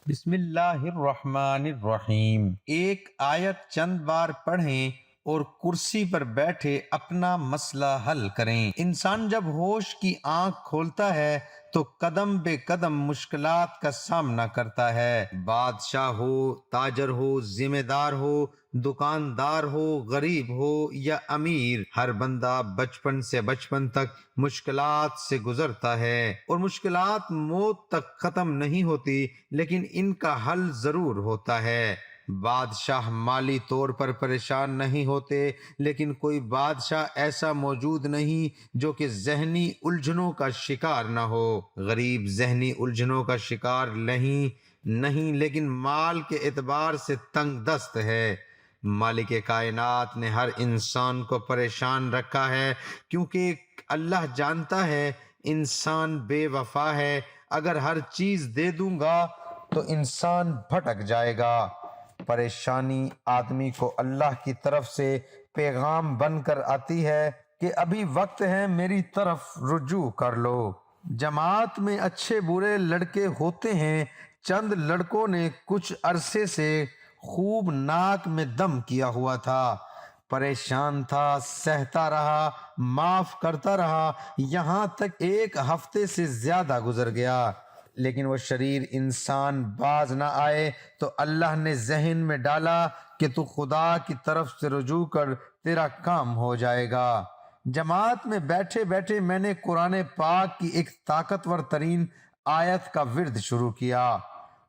بسم اللہ الرحمن الرحیم۔ ایک آیت چند بار پڑھیں اور کرسی پر بیٹھے اپنا مسئلہ حل کریں۔ انسان جب ہوش کی آنکھ کھولتا ہے تو قدم بے قدم مشکلات کا سامنا کرتا ہے۔ بادشاہ ہو، تاجر ہو، ذمہ دار ہو، دکاندار ہو، غریب ہو یا امیر، ہر بندہ بچپن تک مشکلات سے گزرتا ہے، اور مشکلات موت تک ختم نہیں ہوتی، لیکن ان کا حل ضرور ہوتا ہے۔ بادشاہ مالی طور پر پریشان نہیں ہوتے، لیکن کوئی بادشاہ ایسا موجود نہیں جو کہ ذہنی الجھنوں کا شکار نہ ہو۔ غریب ذہنی الجھنوں کا شکار نہیں لیکن مال کے اعتبار سے تنگ دست ہے۔ مالک کائنات نے ہر انسان کو پریشان رکھا ہے، کیونکہ اللہ جانتا ہے انسان بے وفا ہے۔ اگر ہر چیز دے دوں گا تو انسان بھٹک جائے گا۔ پریشانی آدمی کو اللہ کی طرف سے پیغام بن کر آتی ہے کہ ابھی وقت ہے، میری طرف رجوع کر لو۔ جماعت میں اچھے برے لڑکے ہوتے ہیں۔ چند لڑکوں نے کچھ عرصے سے خوب ناک میں دم کیا ہوا تھا، پریشان تھا، سہتا رہا، معاف کرتا رہا، یہاں تک ایک ہفتے سے زیادہ گزر گیا، لیکن وہ شریر انسان باز نہ آئے تو اللہ نے ذہن میں ڈالا کہ تو خدا کی طرف سے رجوع کر، تیرا کام ہو جائے گا۔ جماعت میں بیٹھے بیٹھے میں نے قرآن پاک کی ایک طاقتور ترین آیت کا ورد شروع کیا،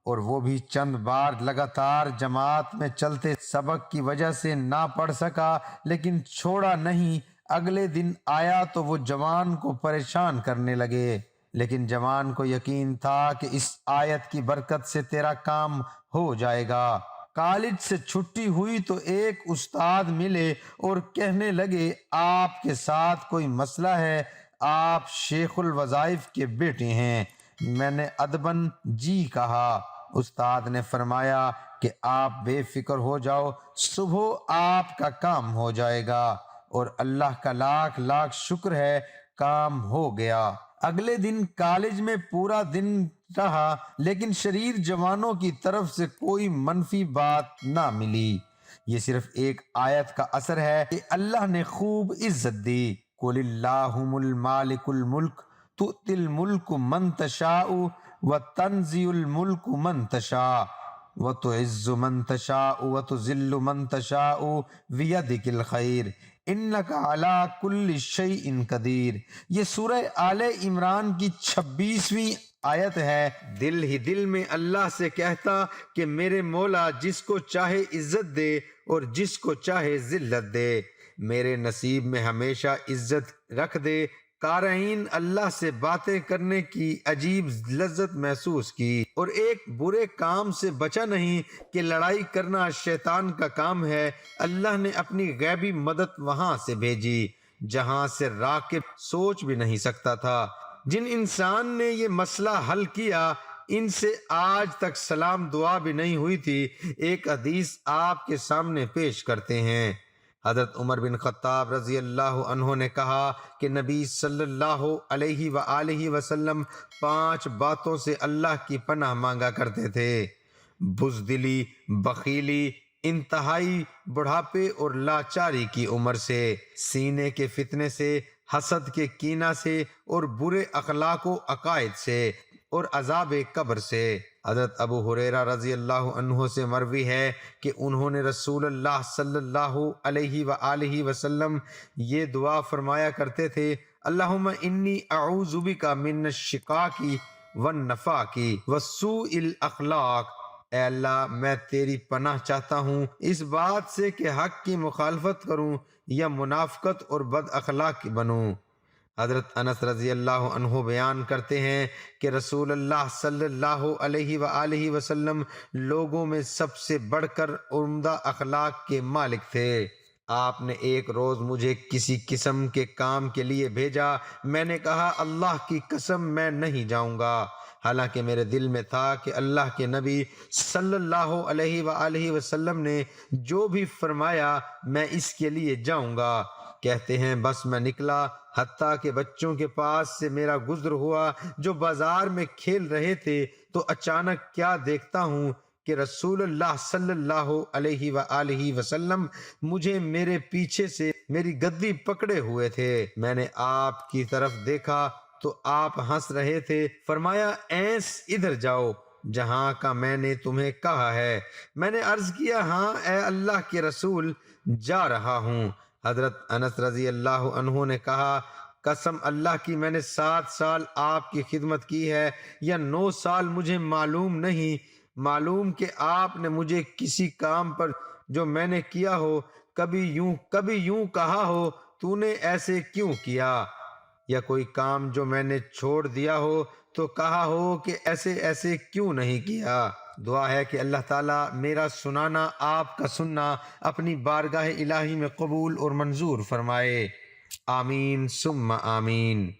اور وہ بھی چند بار لگاتار جماعت میں چلتے سبق کی وجہ سے نہ پڑھ سکا، لیکن چھوڑا نہیں۔ اگلے دن آیا تو وہ جوان کو پریشان کرنے لگے، لیکن جوان کو یقین تھا کہ اس آیت کی برکت سے تیرا کام ہو جائے گا۔ کالج سے چھٹی ہوئی تو ایک استاد ملے اور کہنے لگے، آپ کے ساتھ کوئی مسئلہ ہے، آپ شیخ الوظائف کے بیٹے ہیں۔ میں نے ادباً جی کہا۔ استاد نے فرمایا کہ آپ بے فکر ہو جاؤ، صبح آپ کا کام ہو جائے گا، اور اللہ کا لاکھ لاکھ شکر ہے، کام ہو گیا۔ اگلے دن کالج میں پورا دن رہا، لیکن شریر جوانوں کی طرف سے کوئی منفی بات نہ ملی۔ یہ صرف ایک آیت کا اثر ہے کہ اللہ نے خوب عزت دی۔ قُلِ اللَّهُمُ الْمَالِكُ الْمُلْكُ تُؤْتِي الْمُلْكُ مَن تَشَاءُ وَتَنزِعُ الْمُلْكُ مَن تَشَاءُ وَتُعِزُّ مَن تَشَاءُ وَتُذِلُّ مَن تَشَاءُ بِيَدِكَ الْخَيْرُ اِنَّكَ عَلَىٰ كُلِّ شَيْءٍ قَدِيرٌ۔ یہ سورہ آل عمران کی 26ویں آیت ہے۔ دل ہی دل میں اللہ سے کہتا کہ میرے مولا جس کو چاہے عزت دے اور جس کو چاہے ذلت دے، میرے نصیب میں ہمیشہ عزت رکھ دے۔ قارئین اللہ سے باتیں کرنے کی عجیب لذت محسوس کی، اور ایک برے کام سے بچا نہیں کہ لڑائی کرنا شیطان کا کام ہے۔ اللہ نے اپنی غیبی مدد وہاں سے بھیجی جہاں سے راقب سوچ بھی نہیں سکتا تھا۔ جن انسان نے یہ مسئلہ حل کیا، ان سے آج تک سلام دعا بھی نہیں ہوئی تھی۔ ایک حدیث آپ کے سامنے پیش کرتے ہیں۔ حضرت عمر بن خطاب رضی اللہ عنہ نے کہا کہ نبی صلی اللہ علیہ وآلہ وسلم 5 باتوں سے اللہ کی پناہ مانگا کرتے تھے: بزدلی، بخیلی، انتہائی بڑھاپے اور لاچاری کی عمر سے، سینے کے فتنے سے، حسد کے کینہ سے، اور برے اخلاق و عقائد سے، اور عذاب قبر سے۔ حضرت ابو ہریرہ رضی اللہ عنہ سے مروی ہے کہ انہوں نے رسول اللہ صلی اللہ علیہ وآلہ وسلم یہ دعا فرمایا کرتے تھے: اللہم انی اعوذ بک من الشقاق والنفاق وسوء الاخلاق۔ اے اللہ، میں تیری پناہ چاہتا ہوں اس بات سے کہ حق کی مخالفت کروں یا منافقت اور بد اخلاق بنوں۔ حضرت انس رضی اللہ عنہ بیان کرتے ہیں کہ رسول اللہ صلی اللہ علیہ وآلہ وسلم لوگوں میں سب سے بڑھ کر عمدہ اخلاق کے مالک تھے۔ آپ نے ایک روز مجھے کسی قسم کے کام کے لیے بھیجا۔ میں نے کہا، اللہ کی قسم میں نہیں جاؤں گا، حالانکہ میرے دل میں تھا کہ اللہ کے نبی صلی اللہ علیہ وآلہ وسلم نے جو بھی فرمایا میں اس کے لیے جاؤں گا۔ کہتے ہیں بس میں نکلا حتیٰ کہ بچوں کے پاس سے میرا گزر ہوا جو بازار میں کھیل رہے تھے، تو اچانک کیا دیکھتا ہوں کہ رسول اللہ صلی اللہ علیہ وآلہ وسلم مجھے میرے پیچھے سے میری گدی پکڑے ہوئے تھے۔ میں نے آپ کی طرف دیکھا تو آپ ہنس رہے تھے۔ فرمایا اینس ادھر جاؤ جہاں کا میں نے تمہیں کہا ہے۔ میں نے عرض کیا ہاں اے اللہ کے رسول، جا رہا ہوں۔ حضرت انس رضی اللہ عنہ نے کہا قسم اللہ کی میں نے 7 سال آپ کی خدمت کی ہے یا 9 سال مجھے معلوم نہیں، معلوم کہ آپ نے مجھے کسی کام پر جو میں نے کیا ہو کبھی یوں کہا ہو تو نے ایسے کیوں کیا، یا کوئی کام جو میں نے چھوڑ دیا ہو تو کہا ہو کہ ایسے کیوں نہیں کیا۔ دعا ہے کہ اللہ تعالیٰ میرا سنانا آپ کا سننا اپنی بارگاہ الہی میں قبول اور منظور فرمائے، آمین ثم آمین۔